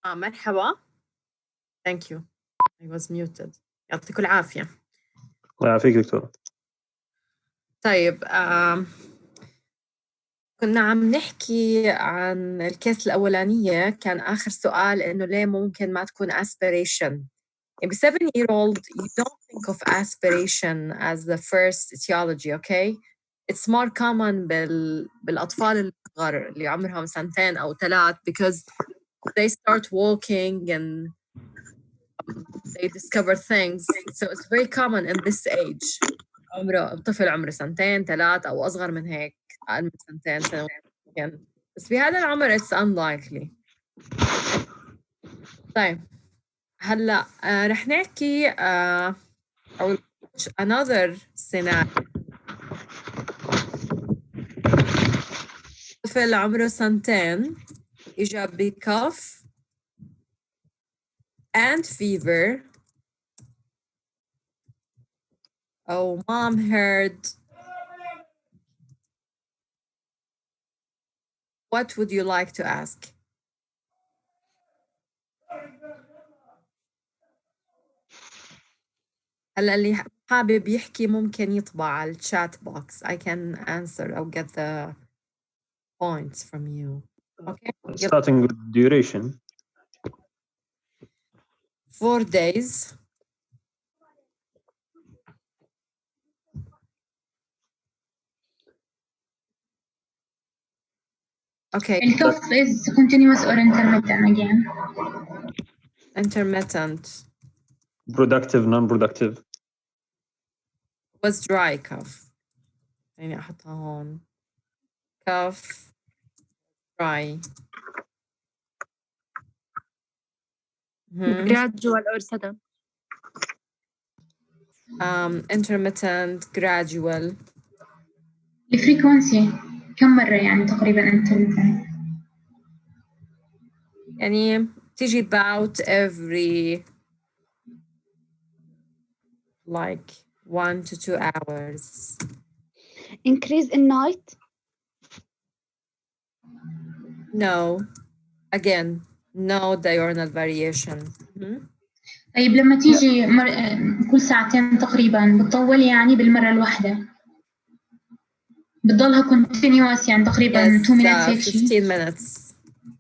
مرحبا. Thank you. I was muted. يعطيكم العافية. الله يعافيك دكتور. طيب كنا عم نحكي عن الكيس الأولانية، كان آخر سؤال إنه ليه ممكن ما تكون aspiration. Maybe 7-year-old, you don't think of aspiration as the first etiology, okay? It's more common بالأطفال الصغار اللي عمرهم 2 أو 3 because they start walking and they discover things. So it's very common in this age. طفل عمره 2 3 أو أصغر من هيك، أقل من 2 سنوات. بس بهذا العمر it's unlikely. طيب هلا رح نحكي أو another scenario. طفل عمره 2 إجا بكف and fever. Oh, mom heard. What would you like to ask? هلا اللي حابب يحكي ممكن يطبع على الشات بوكس. I can answer or get the points from you. Okay. Starting with duration. 4 days. Okay. The cough is continuous or intermittent again? Intermittent. Productive, non-productive. Was dry cough. يعني أحطها هون. Cough. Dry. Gradual or sudden? Intermittent, gradual. الفريكونسي كم مرة يعني تقريبا intermittent؟ يعني تيجي about every like 1 to 2 hours. Increase in night? No. Again, no diurnal variation. طيب لما تيجي كل 2 ساعة تقريبا بتطول يعني بالمرة الواحدة بتضلها continuous يعني تقريبا 2 minutes هيك شيء؟ 15 minutes.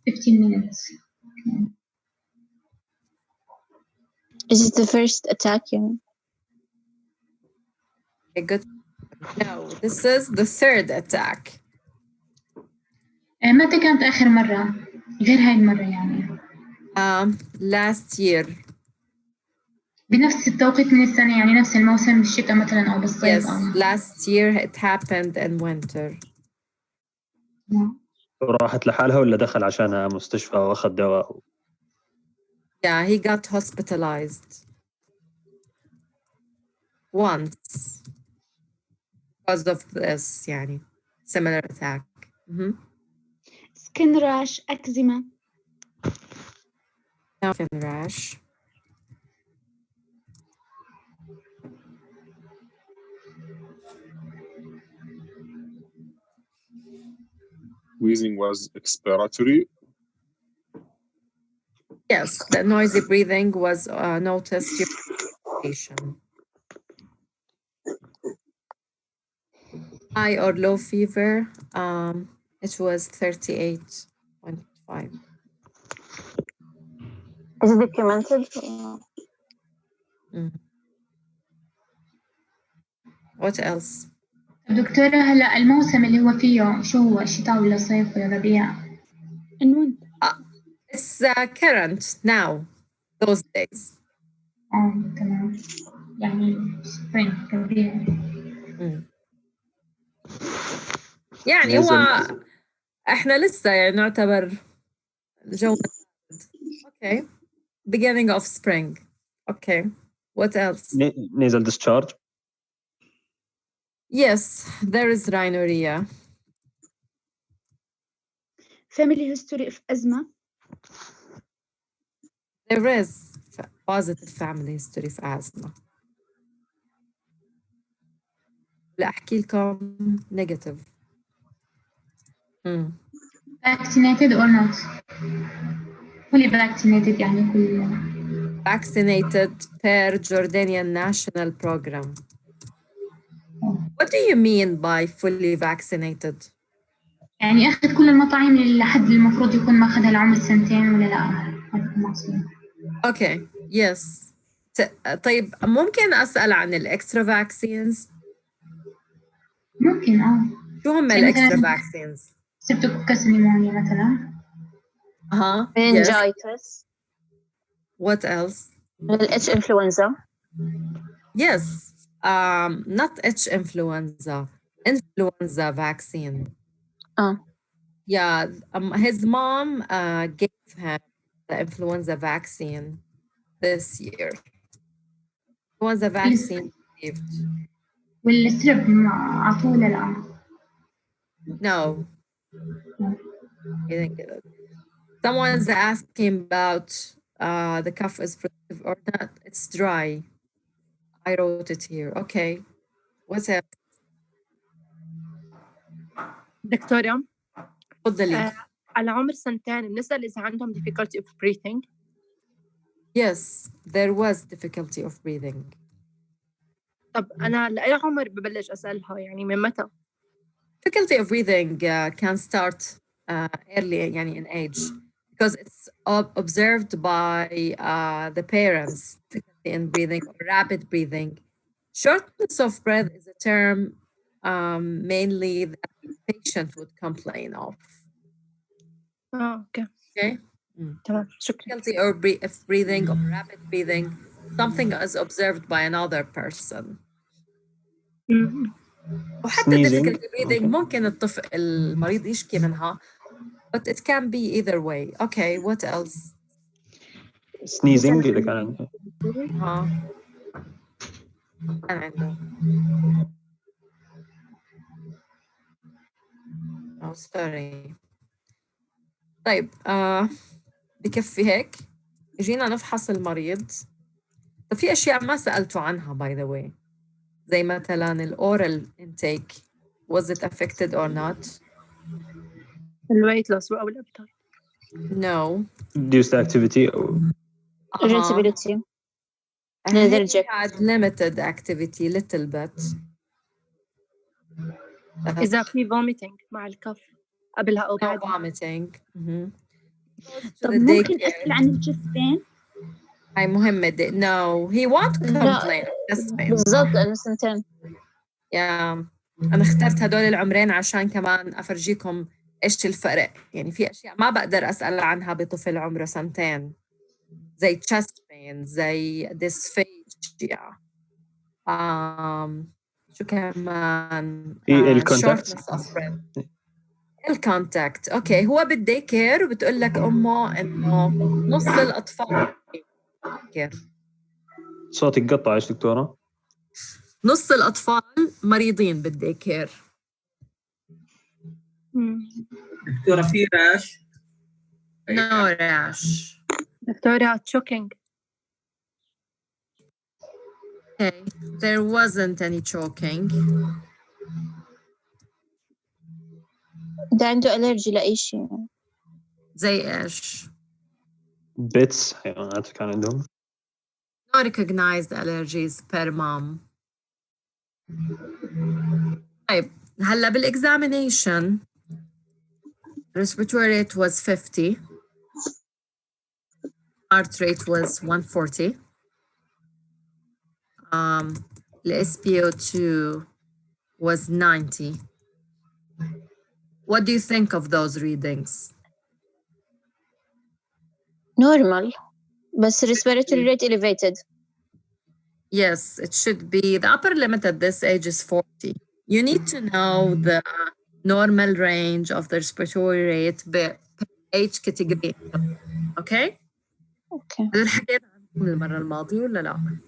15 minutes. Okay. Is it the first attack? Okay, good. No, this is the 3rd attack. متى كانت آخر مرة؟ غير هاي المرة يعني. Last year. بنفس التوقيت من السنة يعني نفس الموسم بالشتاء مثلا أو بالصيف. Yes, last year it happened in winter. راحت لحالها ولا دخل عشانها مستشفى واخذ دواء؟ Yeah, he got hospitalized once because of this يعني similar attack. Skin rash, eczema. No skin rash. Wheezing was expiratory. Yes, the noisy breathing was noticed during respiration. High or low fever, it was 38.5. Is it documented? What else? دكتورة هلا الموسم اللي هو فيه شو هو شتاء ولا صيف ولا ربيع؟ It's current now, those days. تمام يعني spring ربيع. يعني هو احنا لسه يعني نعتبر جو. Okay. Beginning of spring. Okay. What else? Nasal discharge. Yes, there is rhinorrhea. Family history of asthma. There is positive family history of asthma. لا أحكي لكم negative. Vaccinated or not? fully vaccinated يعني كل vaccinated per Jordanian national program. What do you mean by fully vaccinated? يعني أخذ كل المطاعم اللي لحد المفروض يكون ماخذها لعمر 2 ولا لا؟ هذا المقصود. Okay, yes. طيب ممكن أسأل عن الإكسترا vaccines؟ ممكن شو هم يعني الإكسترا مثلاً vaccines؟ سبتوكوكس نيمونيا مثلا. Yes. meningitis What else? الاتش influenza Yes. Not H influenza. Influenza vaccine. Yeah. His mom gave him the influenza vaccine this year. Influenza vaccine received. والستريب عطوه ولا لا؟ No. He didn't get it. Someone's asking about the cough is productive or not. It's dry. I wrote it here. Okay. What's else? دكتورة تفضلي. على عمر 2 بنسأل إذا عندهم difficulty of breathing. Yes, there was difficulty of breathing. طب أنا لأي عمر ببلش أسألها يعني من متى؟ Difficulty of breathing can start early يعني in age because it's observed by the parents, difficulty in breathing or rapid breathing. Shortness of breath is a term mainly that the patient would complain of. أوكي. Okay. تمام شكرا. Difficulty of breathing or rapid breathing, something is observed by another person. وحتى Sneezing. difficulty breathing ممكن الطفل المريض يشكي منها, but it can be either way. Okay, what else? Sneezing إذا كان عنده. كان عنده. Oh, sorry. طيب بكفي هيك. جينا نفحص المريض. طب في أشياء ما سألتوا عنها by the way. زي مثلا الأورال intake. Was it affected or not? الويت لوس أو الأبتايت. No. Reduced activity أو irritability He had limited activity, little bit. إذا في vomiting مع الكف قبلها أو No بعدها. vomiting. طب ممكن أسأل عن الchest pain؟ هاي مهمة. No, he won't complain of chest pain. بالضبط لأنه 2. يا أنا اخترت هدول العمرين عشان كمان أفرجيكم إيش الفرق. يعني في أشياء ما بقدر أسأل عنها بطفل عمره 2 زي chest pain زي dysphagia. شو كمان؟ الكونتاكت. shortness of breath. الكونتاكت. أوكي هو بالدي كير وبتقول لك أمه إنه نص الأطفال كير. صوتك قطع إيش دكتورة؟ نص الأطفال مريضين بالدي كير. دكتورة في راش؟ No rash. دكتورة choking. Okay, there wasn't any choking. ده عنده ألرجي لأي شيء. زي إيش؟ بيتس حيوانات كان عندهم. No recognized allergies per mom. طيب هلا بالexamination respiratory rate was 50. Heart rate was 140. The SpO2 was 90. What do you think of those readings? Normal. بس respiratory rate elevated. Yes, it should be. The upper limit at this age is 40. You need to know the normal range of the respiratory rate per age category. Okay? Okay. هل حكينا عنكم المرة الماضية ولا لا؟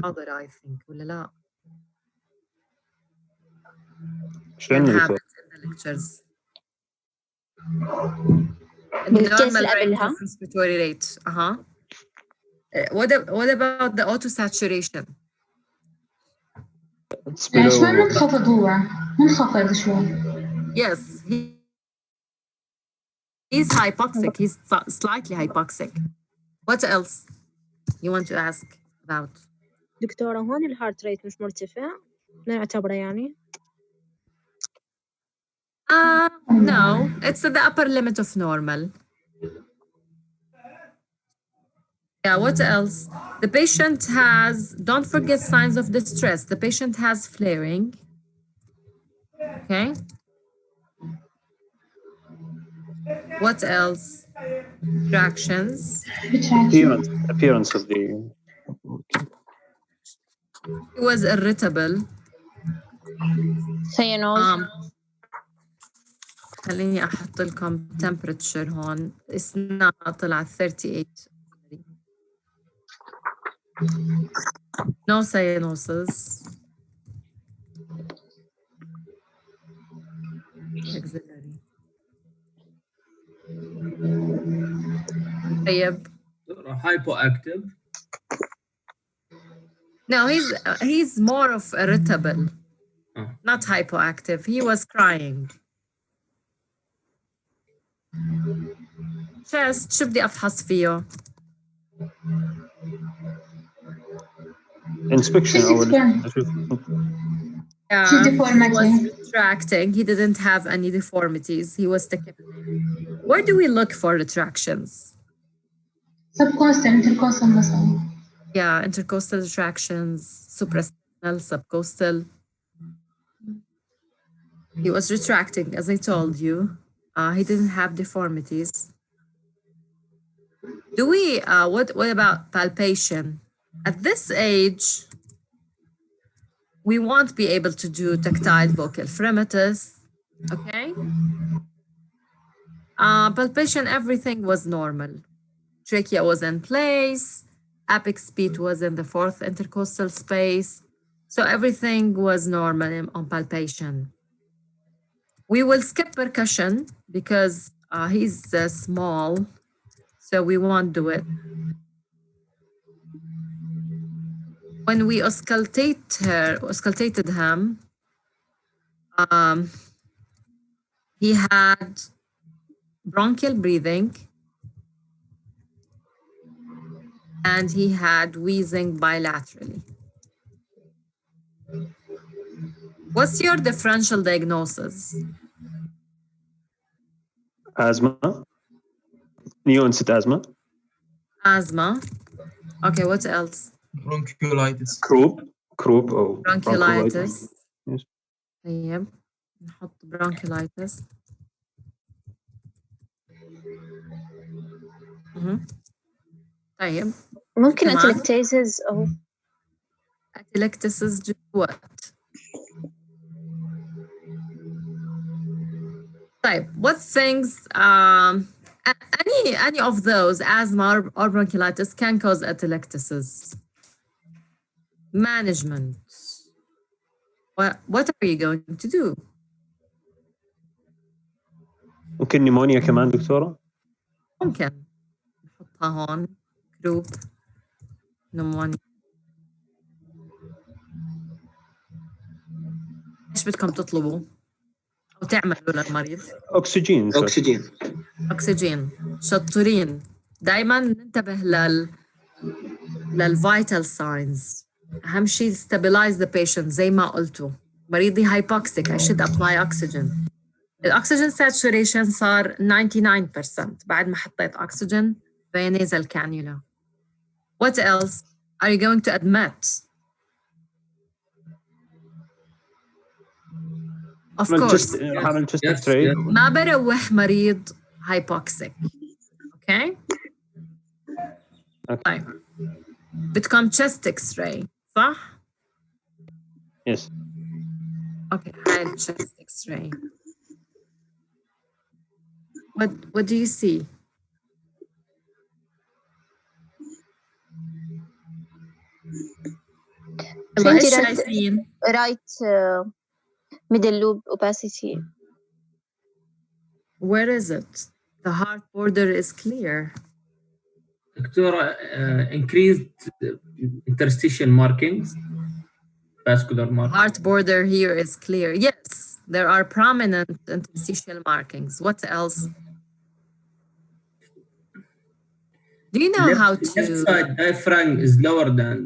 حاضر I think ولا لا؟ شو عندنا دكتور؟ lectures. بالكيس Normal اللي range قبلها. of respiratory rate. What about the auto saturation? شوي منخفض هو منخفض شوي. Yes, he He's hypoxic. He's slightly hypoxic. What else you want to ask about? دكتورة هون الهارت ريت مش مرتفع نعتبره يعني No, it's the upper limit of normal. Yeah, what else? The patient has, don't forget signs of distress. The patient has flaring. Okay. What else? Reactions. appearance of the He was irritable. cyanosis. خليني أحط لكم temperature هون. إسنا طلعت 38. No cyanosis. Auxiliary. طيب. hypoactive. No, he's more of irritable, not hypoactive. He was crying. Chest, شو بدي أفحص فيه؟ inspection Yeah, His he deformity. was retracting. He didn't have any deformities. He was tachypneic. Where do we look for retractions? Subcostal, intercostal muscle. Yeah, intercostal retractions, suprasternal, subcostal. He was retracting, as I told you. He didn't have deformities. Do we, what about palpation? At this age, we won't be able to do tactile vocal fremitus, okay? Palpation, everything was normal. Trachea was in place, apex beat was in the fourth intercostal space, so everything was normal on palpation. We will skip percussion because he's small, so we won't do it. When we auscultated him, he had bronchial breathing and he had wheezing bilaterally. What's your differential diagnosis? asthma, new onset asthma, Asthma. Okay, what else? bronchiolitis. croup or Bronchiolitis. Yes. طيب نحط bronchiolitis. طيب ممكن كمان. atelectasis أو atelectasis do what? طيب, what things, any of those, asthma or bronchiolitis, can cause atelectasis? Management. What are you going to do? ممكن نيمونيا كمان دكتورة؟ ممكن نحطها هون جروب نمونيا. ايش بدكم تطلبوا او تعملوا للمريض؟ أكسجين. أكسجين. شطورين. دايما ننتبه للفيتال ساينز. أهم شيء stabilize the patient زي ما قلتوا. مريضي hypoxic, I should apply oxygen. الأكسجين saturation صار 99% بعد ما حطيت أكسجين via nasal cannula. What else are you going to admit? Of course. عمل chest X-ray. ما بروح مريض hypoxic. Okay? طيب. بدكم chest X-ray, صح؟ Yes. Okay, high chest X-ray. What do you see? إيش شايفين؟ right middle lobe opacity. Where is it? The heart border is clear. دكتورة, increased interstitial markings, vascular markings. Heart border here is clear. Yes, there are prominent interstitial markings. What else? Do you know how left to? side diaphragm is lower than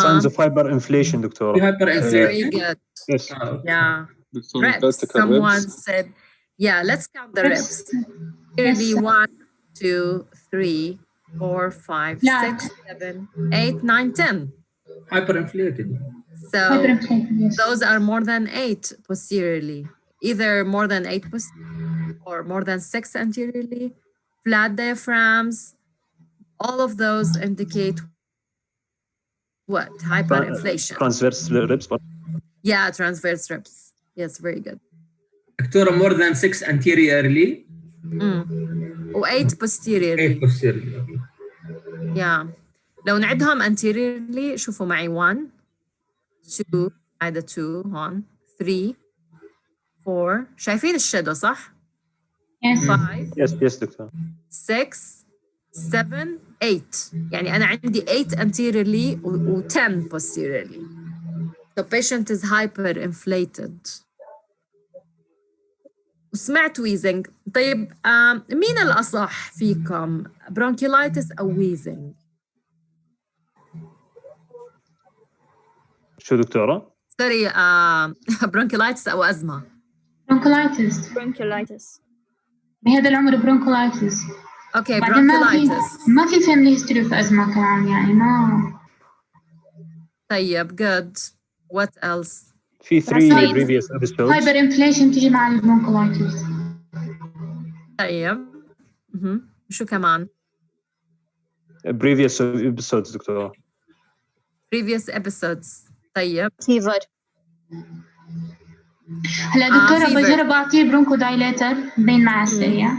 signs of hyperinflation دكتورة. Very hyperinflation. good. Yes. Yeah. دكتور Reps. vertical Someone ribs. said, yeah, let's count the reps. Clearly, Yes. 1, 2, 3, 4, 5, Flat. 6, 7, 8, 9, 10. Hyperinflated. So Hyperinflated, yes. those are more than 8 posteriorly, either more than 8 posteriorly or more than 6 anteriorly. Flat diaphragms, all of those indicate what? Hyperinflation. Transverse ribs. Yeah, transverse ribs. Yes, very good. دكتورة more than 6 anteriorly. و8 posteriorly. 8 posteriorly. Yeah. لو نعدهم anteriorly شوفوا معي 1 2 هذا 2 هون 3 4 شايفين الشادو صح؟ Yes. 5 Yes دكتور. 6 7 8 يعني أنا عندي 8 anteriorly و 10 posteriorly. The patient is hyperinflated. وسمعت wheezing. طيب مين الأصح فيكم؟ bronchiolitis أو wheezing؟ شو دكتورة؟ سوري bronchiolitis أو أزمة؟ Bronchiolitis. bronchiolitis. بهذا العمر bronchiolitis. أوكي بعدين bronchiolitis. ما في family history في أزمة كمان يعني ما. طيب good. What else؟ في 3 previous episodes. Hyperinflation تيجي مع البرونكولايتس. طيب شو كمان؟ previous episodes دكتورة. previous episodes. طيب فيفر. هلا دكتورة fever. بجرب أعطيه برونكو دايليتر بين مع السريع.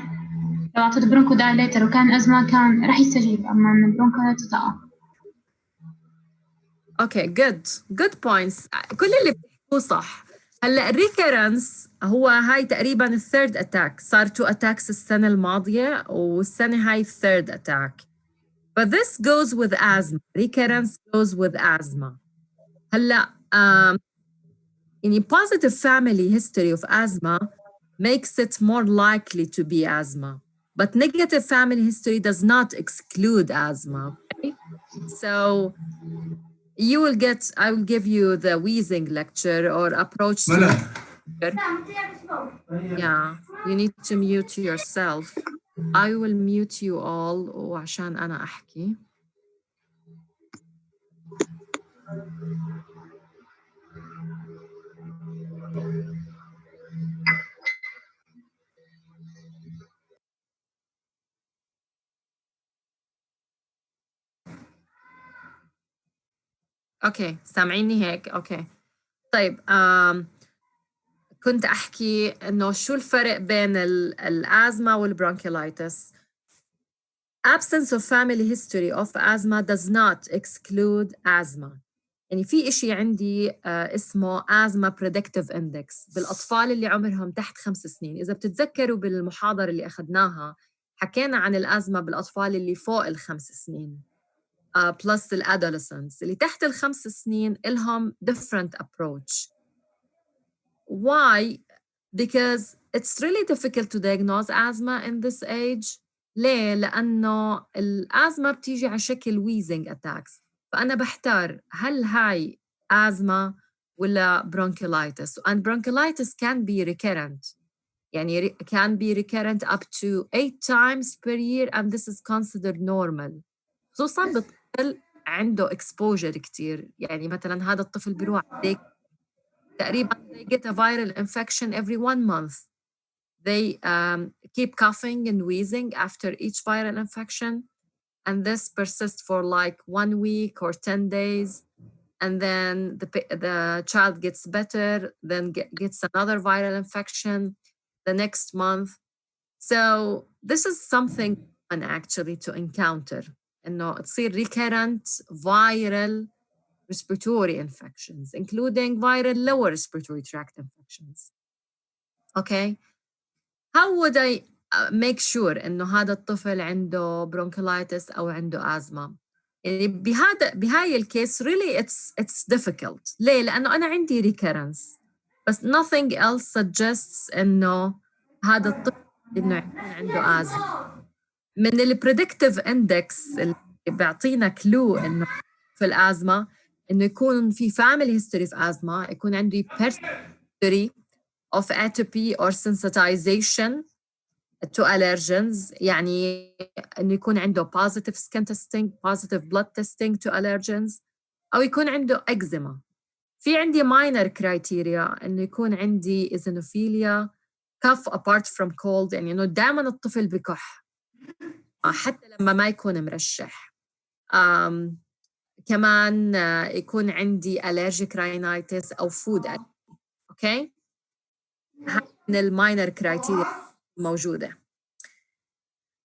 لو أعطيته برونكو دايليتر وكان أزمة كان راح يستجيب، أما من البرونكولايتس لا. اوكي good points. كل اللي بتحكوه صح. هلا الريكرنس هو هاي تقريبا الثيرد اتاك، صار 2 attacks السنه الماضيه والسنه هاي الثيرد اتاك. But this goes with asthma. Recurrence goes with asthma. هلا يعني positive family history of asthma makes it more likely to be asthma. But negative family history does not exclude asthma. Okay? So you will get, I will give you the wheezing lecture or approach to yeah, you need to mute yourself. I will mute you all وعشان أنا أحكي. اوكي سامعيني هيك؟ اوكي طيب كنت احكي انه شو الفرق بين الازمه والبرونكيولايتس. Absence of family history of asthma does not exclude asthma. يعني في إشي عندي اسمه asthma predictive index بالأطفال اللي عمرهم تحت 5 سنين. إذا بتتذكروا بالمحاضرة اللي أخذناها حكينا عن الأزمة بالأطفال اللي فوق 5 سنين plus الادolescents اللي تحت 5 سنين إلهم different approach. Why? Because it's really difficult to diagnose asthma in this age. ليه؟ لأنه الأزمة بتيجي على شكل wheezing attacks. فأنا بحتار هل هاي asthma ولا bronchiolitis. And bronchiolitis can be recurrent. يعني can be recurrent up to 8 times per year and this is considered normal. خصوصاً بالطفل عنده exposure كتير. يعني مثلاً هذا الطفل بيروح تقريباً they get a viral infection every 1 month. They keep coughing and wheezing after each viral infection, and this persists for like 1 week or 10 days. And then the child gets better, then gets another viral infection the next month. So this is something fun actually to encounter. إنه تصير recurrent viral respiratory infections, including viral lower respiratory tract infections. Okay. How would I make sure إنه هذا الطفل عنده bronchiolitis أو عنده asthma؟ يعني بهاي الكيس really it's difficult. ليه؟ لأنه أنا عندي recurrence بس nothing else suggests إنه هذا الطفل إنه عنده asthma. من البريدكتيف اندكس اللي بيعطينا كلو انه في الازمه انه يكون في family history في asthma، يكون عندي history of atopy or sensitization to allergens، يعني انه يكون عنده positive skin testing positive blood testing to allergens، او يكون عنده eczema. في عندي minor criteria انه يكون عندي eosinophilia cough apart from cold، يعني انه دائما الطفل بكح حتى لما ما يكون مرشح. كمان يكون عندي allergic rhinitis او food allergy. اوكي، هاي من الماينر كرايتيريا موجوده.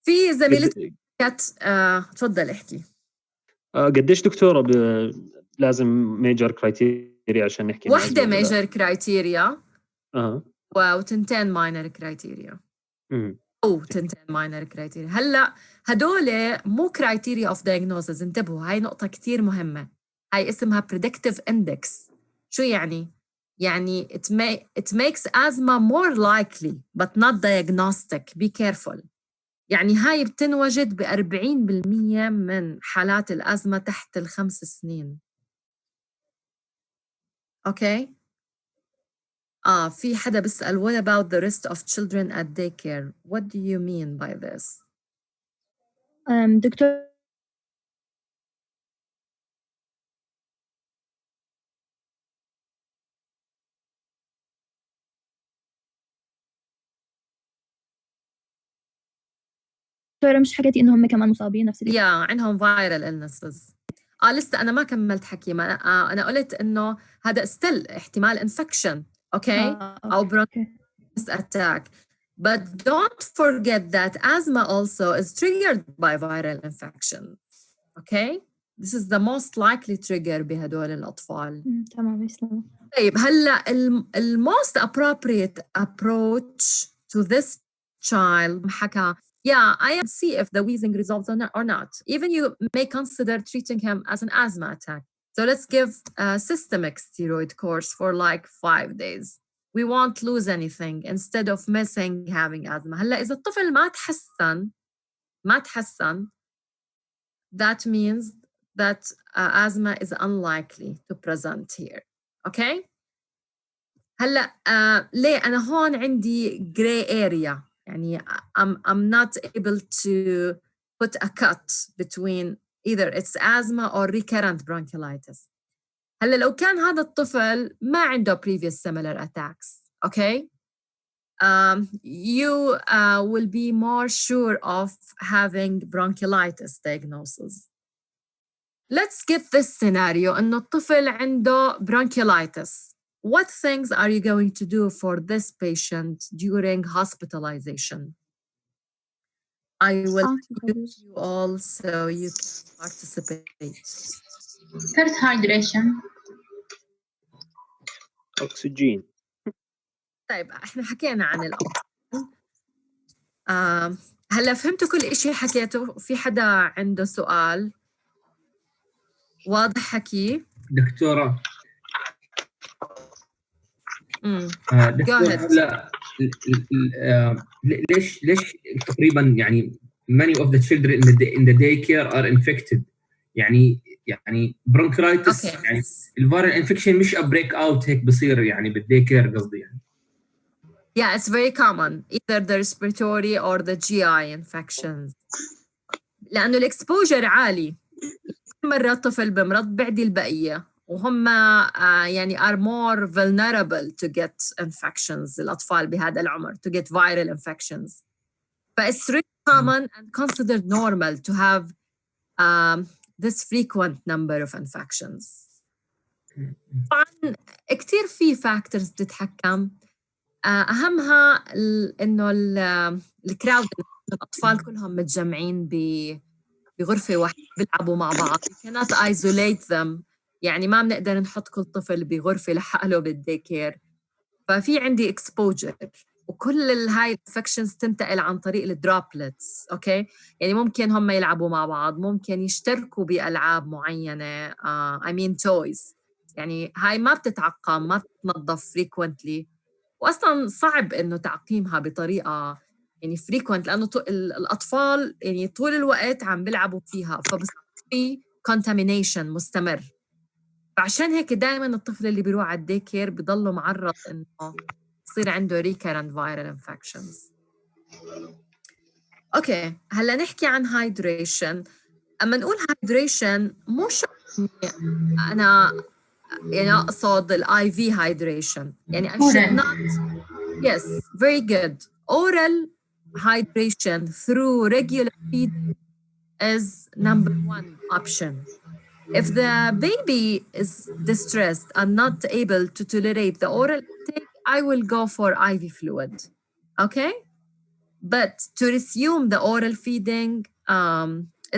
في زميلتي تفضل احكي. قديش دكتوره لازم ميجر كرايتيريا عشان نحكي؟ واحده ميجر كرايتيريا وتنتين ماينر كرايتيريا او تنتين ماينر كرايتيريا. هلا هدول مو كرايتيريا اوف دايجنوزز، انتبهوا هاي نقطه كتير مهمه. هاي اسمها predictive index. شو يعني؟ يعني it makes asthma more likely but not diagnostic. Be careful. يعني هاي بتنوجد ب40% من حالات الأزمة تحت ال5 سنين. أوكي؟ في حدا بيسأل what about the rest of children at daycare? What do you mean by this? دكتور مش حكيتي إنهم كمان مصابين نفس يا عندهم viral illnesses. لسه أنا ما كملت حكي. ما أنا قلت إنه هذا still احتمال infection. أوكي؟ أو bronchitis attack. But don't forget that asthma also is triggered by viral infection. Okay? This is the most likely trigger بهدول الأطفال. تمام يسلم. طيب هلا most appropriate approach to this child حكى I see if the wheezing resolves or not. Even you may consider treating him as an asthma attack. So let's give a systemic steroid course for like 5 days. We won't lose anything instead of missing having asthma. هلا إذا الطفل ما تحسن that means that asthma is unlikely to present here. Okay? هلا ليه أنا هون عندي gray area، يعني I'm not able to put a cut between either it's asthma or recurrent bronchiolitis. هلا لو كان هذا الطفل ما عنده previous similar attacks, okay? You will be more sure of having bronchiolitis diagnosis. Let's get this scenario إنه الطفل عنده bronchiolitis. What things are you going to do for this patient during hospitalization? I will use you all so you can participate. First, hydration. أكسجين. طيب احنا حكينا عن الأطفال. هلا فهمتوا كل إشي حكيته؟ في حدا عنده سؤال؟ واضح حكي؟ دكتورة دكتور هلا ليش تقريبا يعني many of the children in the daycare are infected، يعني bronchiolitis يعني الفيرال انفكشن مش بريك اوت هيك بصير يعني بالديكير قصدي يعني. Yeah, it's very common either the respiratory or the GI infections. لأنه الإكسبوجر عالي، مرة الطفل بمرض بعدي البقية، وهم يعني are more vulnerable to get infections. الأطفال بهذا العمر to get viral infections. It's really common and considered normal to have this frequent number of infections. طبعاً كتير في factors بتتحكم، أهمها إنه الكراود، الأطفال كلهم متجمعين بغرفة واحدة بيلعبوا مع بعض. We cannot isolate them، يعني ما بنقدر نحط كل طفل بغرفة لحاله بالديكير. ففي عندي exposure، وكل هاي infections تنتقل عن طريق الدروبلتس. أوكي، يعني ممكن هم يلعبوا مع بعض، ممكن يشتركوا بألعاب معينة I mean toys، يعني هاي ما بتتعقم، ما بتنظف frequently، وأصلاً صعب إنه تعقيمها بطريقة يعني frequent لأنه الأطفال يعني طول الوقت عم بيلعبوا فيها فبصير في contamination مستمر. فعشان هيك دائما الطفل اللي بيروح على الدي كير بضله معرض إنه يصير عنده recurrent viral infections. أوكي هلا نحكي عن hydration. أما نقول hydration مو شرط أنا يعني أقصد ال IV hydration يعني I should not. Yes, very good. Oral hydration through regular feeding is number one option. If the baby is distressed and not able to tolerate the oral intake, I will go for IV fluid. Okay? But to resume the oral feeding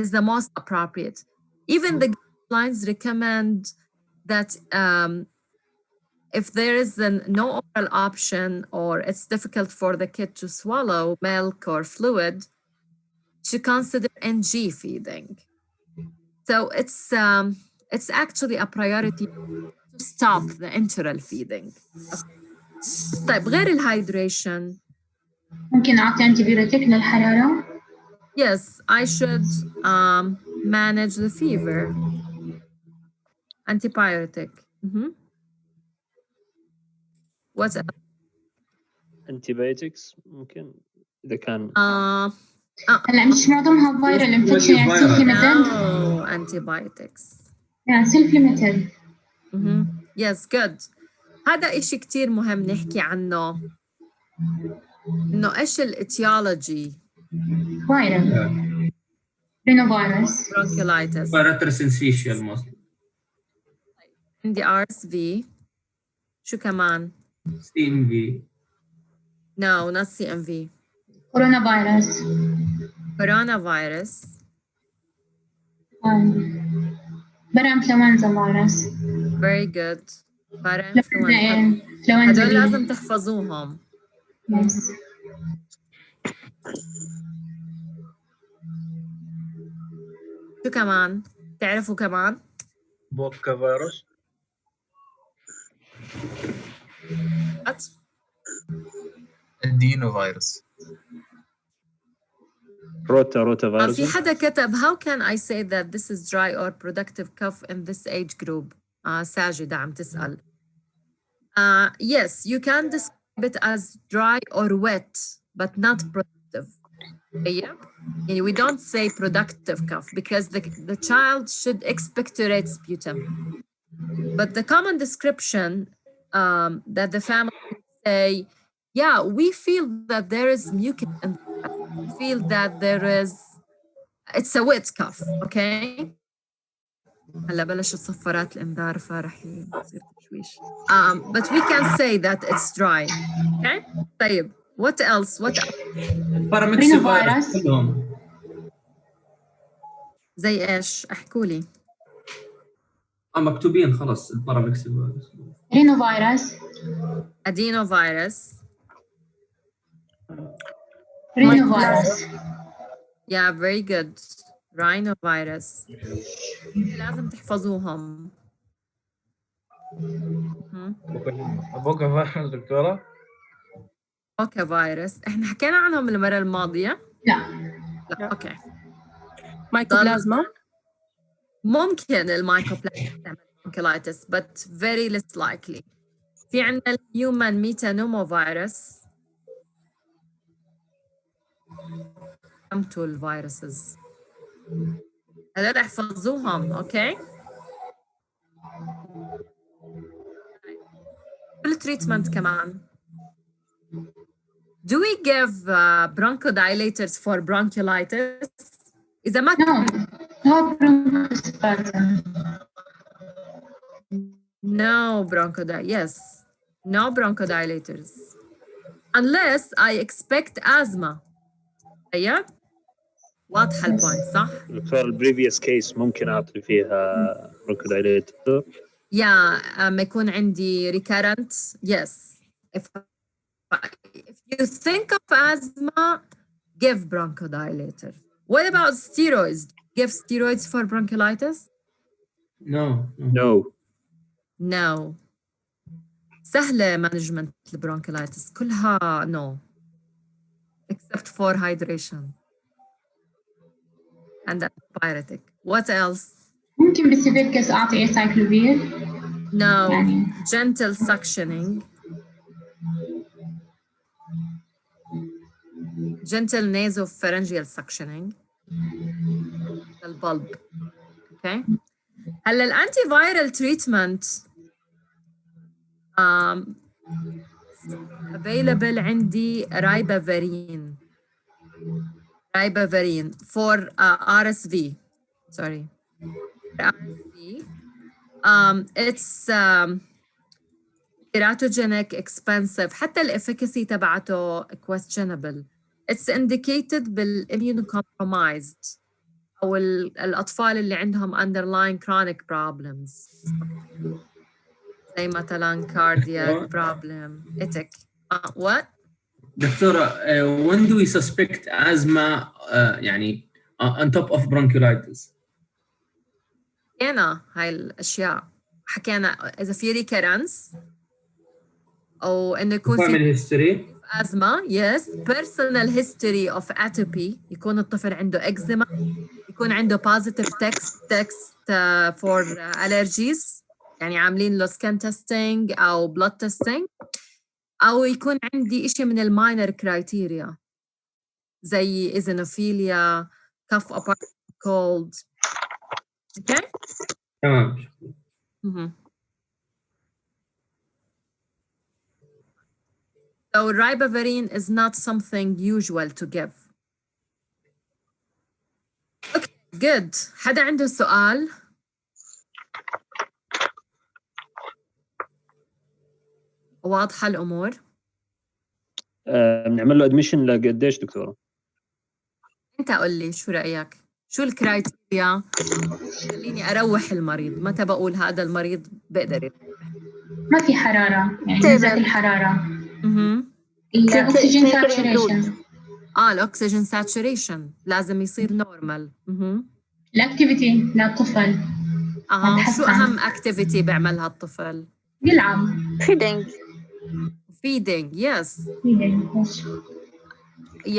is the most appropriate. Even the guidelines recommend that if there is no oral option or it's difficult for the kid to swallow milk or fluid, to consider NG feeding. So it's actually a priority to stop the enteral feeding. طيب غير الهايدريشن ممكن أعطي أنتيبيوتيك للحرارة. Yes, I should manage the fever. Antibiotic. What else? antibiotics ممكن إذا كان هلا مش معظمها فايرال انفكشن يعني سيلف ليميتد. No antibiotics. يعني سيلف ليميتد. Yes, good. هذا إشي كتير مهم نحكي عنه إنه إيش الإتيولوجي. فايرال. رينوفيروس. Bronchiolitis. Respiratory syncytial mostly. عندي RSV. شو كمان؟ CMV. No, not CMV. كورونا فيروس. Coronavirus. برانفلونزا فيروس. Very good. Parainfluenza. هدول لازم تحفظوهم. Yes. شو كمان؟ تعرفوا كمان؟ بوكا فيروس. الدينو فيروس. روتا فيروس. في حدا كتب how can I say that this is dry or productive cough in this age group? ساجدة عم تسأل. Yes, you can describe it as dry or wet, but not productive. Yeah? We don't say productive cough because the child should expectorate sputum. But the common description that the family would say, yeah, we feel that there is mucus and we feel that it's a wet cough, okay? هلا بلشت صفارات الانذار فرح يصير تشويش. But we can say that it's dry. Okay? طيب what else? Paramyxovirus كلهم. زي ايش؟ احكوا لي. مكتوبين خلص الباراميكسوفيروس. رينوفيروس. Adenovirus. رينوفيروس. Yeah, very good. Rhinovirus. لازم تحفظوهم. بوكا فيروس دكتورة. بوكا فيروس احنا حكينا عنهم المرة الماضية. لا. اوكي. مايكوبلازما. ممكن المايكوبلازما تعمل bronchiolitis but very less likely. في عندنا الهيومن ميتانوموفيروس. الفيروسز هذول احفظوهم اوكي. التريتمنت كمان. Do we give bronchodilators for bronchiolitis? إذا ما No bronchodilators. Yes. No bronchodilators. Unless I expect asthma. طيب واضحة البوينت صح؟ دكتور البريفيوس كيس ممكن أعطي فيها bronchodilator. ما يكون عندي recurrent. Yes. If you think of asthma, give bronchodilator. What about steroids? Give steroids for bronchiolitis? No. سهلة management البرونكولايتس كلها no. Except for hydration and antipyretic. What else? ممكن بالسيفير كيس أعطي أسايكلوفير. No. يعني Gentle suctioning. Gentle nasopharyngeal suctioning. البلب. Okay. هلا الانتي فايرال تريتمنت available عندي ribavirin for RSV. Sorry. RSV. It's teratogenic, expensive. حتى الefficacy تبعته questionable. It's indicated بالimmunocompromised أو الأطفال اللي عندهم underlying chronic problems زي مثلا cardiac problem, etic. What? دكتورة, when do we suspect asthma يعني on top of bronchiolitis? حكينا هاي الأشياء. حكينا إذا في recurrence أو إنه يكون في family history. asthma, yes. Personal history of atopy. يكون الطفل عنده eczema. يكون عنده positive test for allergies. يعني عاملين له skin testing أو blood testing. أو يكون عندي إشي من الماينر كرايتيريا زي eosinophilia, cough apart cold. Okay? تمام. So ribavirin is not something usual to give. Okay, good. حدا عنده سؤال؟ واضحة الأمور؟ بنعمل له ادميشن لقديش دكتورة؟ أنت قل لي شو رأيك؟ شو الكرايتيريا؟ خليني أروح المريض، متى بقول هذا المريض بقدر يروح؟ ما في حرارة يعني نسبة الحرارة. الأكسجين ساتوريشن. الأكسجين ساتوريشن لازم يصير نورمال. الأكتيفيتي للطفل. شو أهم أكتيفيتي بيعملها الطفل؟ يلعب. Feeding, yes.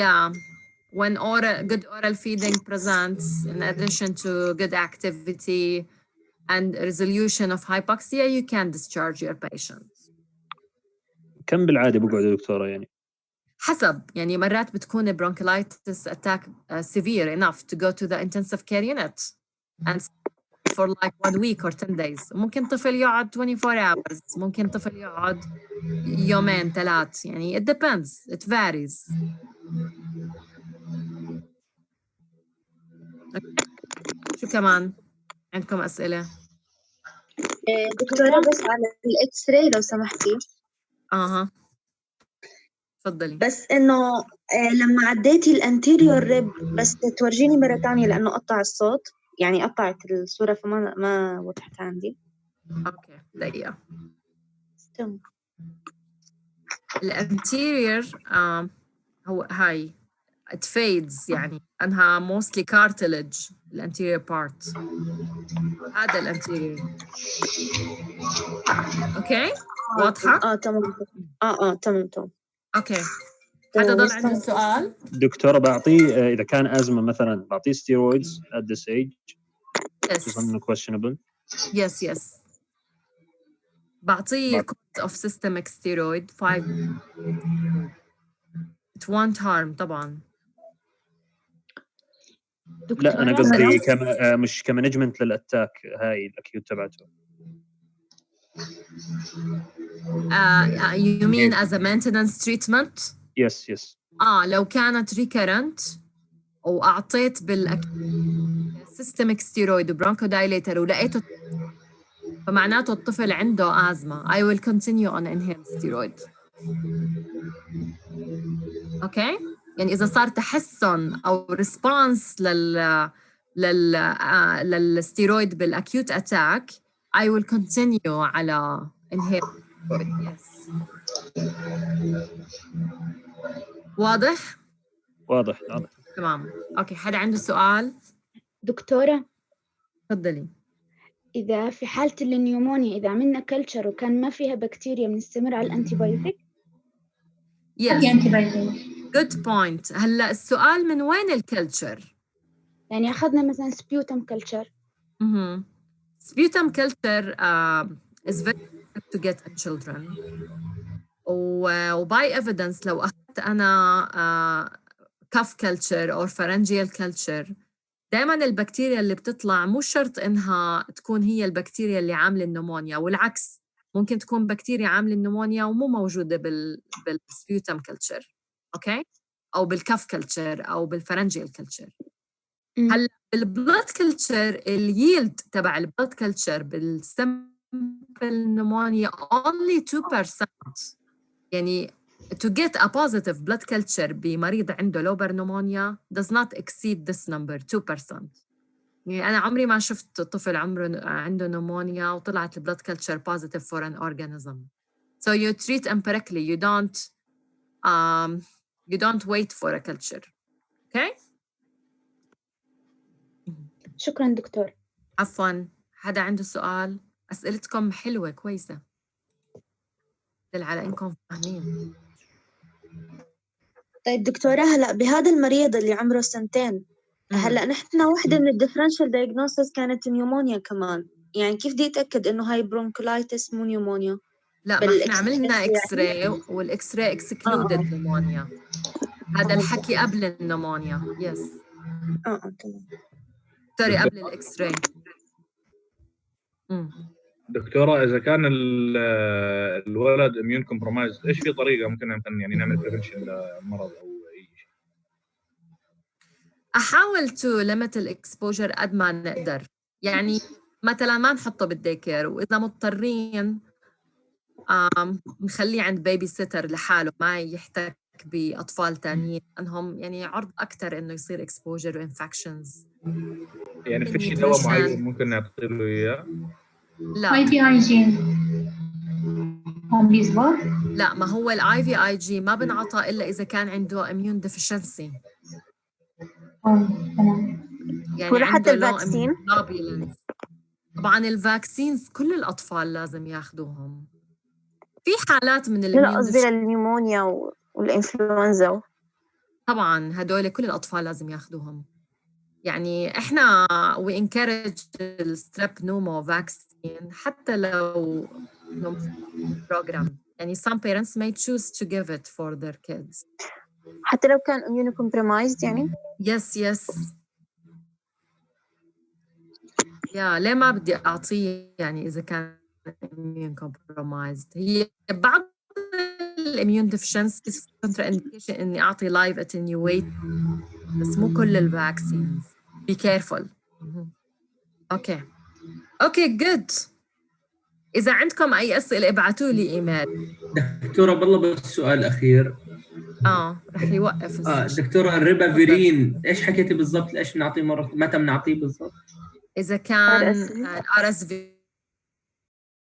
Yeah. When good oral feeding presents, in addition to good activity and resolution of hypoxia, you can discharge your patient. كم بالعادة بقعد دكتورة يعني؟ حسب يعني مرات بتكون bronchiolitis attack severe enough to go to the intensive care unit and for like 1 week or 10 days. ممكن طفل يقعد 24 hours. ممكن طفل يقعد 2-3 يعني it depends. It varies. شو كمان؟ عندكم أسئلة؟ دكتورة بس على الإكس راي لو سمحتي. تفضلي. بس إنه لما عديتي الانتيريور ريب بس تورجيني مرة تانية لأنه قطع الصوت يعني قطعت الصورة فما وضحت عندي. أوكي دقيقة. تمام. الانتيريور هو هاي it fades يعني أنها mostly cartilage الانتيريور part. هذا الانتيريور. أوكي واضحة؟ تمام. تمام. أوكي. حدا ضل عنده سؤال؟ دكتورة بعطيه إذا كان أزمة مثلا بعطيه steroids at this age. Yes. Something questionable. Yes. بعطيه course of systemic steroid 5. It won't harm طبعا. لا أنا قصدي مش كمانجمنت للأتاك هاي الأكيوت تبعته. You mean as a maintenance treatment? Yes. لو كانت recurrent وأعطيت systemic steroid وبرونكودايليتر ولقيته فمعناته الطفل عنده أزمة. I will continue on inhaled steroid. أوكي؟ يعني إذا صار تحسن أو response للستيرويد بالأكيوت أتاك I will continue على inhaled steroid. Yes. واضح؟ واضح. تمام. أوكي حدا عنده سؤال؟ دكتورة تفضلي. إذا في حالة النيومونيا إذا عملنا كلتشر وكان ما فيها بكتيريا بنستمر على الأنتيبيوتيك؟ Yes. good point. هلا السؤال من وين الكلتشر؟ يعني أخذنا مثلا سبيوتم كلتشر. Sputum culture is very good to get in children. وباي evidence لو أخذت أنا cuff culture أو pharyngeal culture، دائما البكتيريا اللي بتطلع مو شرط إنها تكون هي البكتيريا اللي عاملة النمونيا، والعكس ممكن تكون بكتيريا عاملة النمونيا ومو موجودة بالسبيوتم culture، أوكي؟ أو بالكف culture أو بالpharyngeal culture. هلا بالبلاد كلتشر اليلد تبع البلاد كلتشر بالسمبل نمونيا only 2%. يعني to get a positive blood culture بمريض عنده لوبر نمونيا does not exceed this number 2%. يعني أنا عمري ما شفت طفل عمره عنده نمونيا وطلعت البلاد كلتشر positive for an organism. So you treat empirically, you don't wait for a culture. Okay? شكرا دكتور. عفواً، حدا عنده سؤال؟ أسئلتكم حلوة كويسة، دل على إنكم فاهمين. طيب دكتورة، هلا بهذا المريض اللي عمره 2 سنين، هلا نحن واحدة من الديفرنشال دايجنوسيس كانت نيومونيا كمان، يعني كيف بدي أتأكد إنه هاي برونكولايتس مو نيومونيا؟ لا، ما احنا عملنا اكس راي والاكس راي اكسكلودد نيمونيا. هذا الحكي قبل النمونيا. يس تمام. سوري، قبل الاكس راي. دكتورة، إذا كان الولد اميون كومبرومايز، إيش في طريقة ممكن يعني نعمل بريفنشن للمرض أو أي شيء؟ أحاول تو ليميت الإكسبوجر قد ما نقدر، يعني مثلا ما نحطه بالدي كير، وإذا مضطرين نخليه عند بيبي سيتر لحاله، ما يحتك بأطفال تانيين أنهم يعني عرض أكثر إنه يصير إكسبوجر وإنفكشنز. يعني في شيء دواء معين ممكن نعطي له إياه؟ لا. اي في اي جي بيزبط؟ لا، ما هو الاي في اي جي ما بنعطى الا اذا كان عنده اميون ديفيشنسي. يعني ولا حتى عنده الفاكسين؟ طبعا الفاكسينز كل الاطفال لازم ياخذوهم. في حالات من لا الاميون قصدي للنيمونيا والانفلونزا. طبعا هدول كل الاطفال لازم ياخذوهم. يعني احنا we encourage الستريب نومو vaccine حتى لو program. يعني some parents may choose to give it for their kids. حتى لو كان immunocompromised يعني؟ Yes. يا ليه ما بدي أعطيه يعني إذا كان immune compromised. هي بعض الاميون deficiencies contraindication إني أعطي live attenuate، بس مو كل الفاكسينز. Be careful. Okay good. إذا عندكم أي أسئلة ابعتوا لي إيميل. دكتورة بالله بس سؤال أخير. رح يوقف دكتورة، الريبافيرين إيش حكيتي بالضبط؟ إيش بنعطيه متى بنعطيه بالضبط؟ إذا كان RSV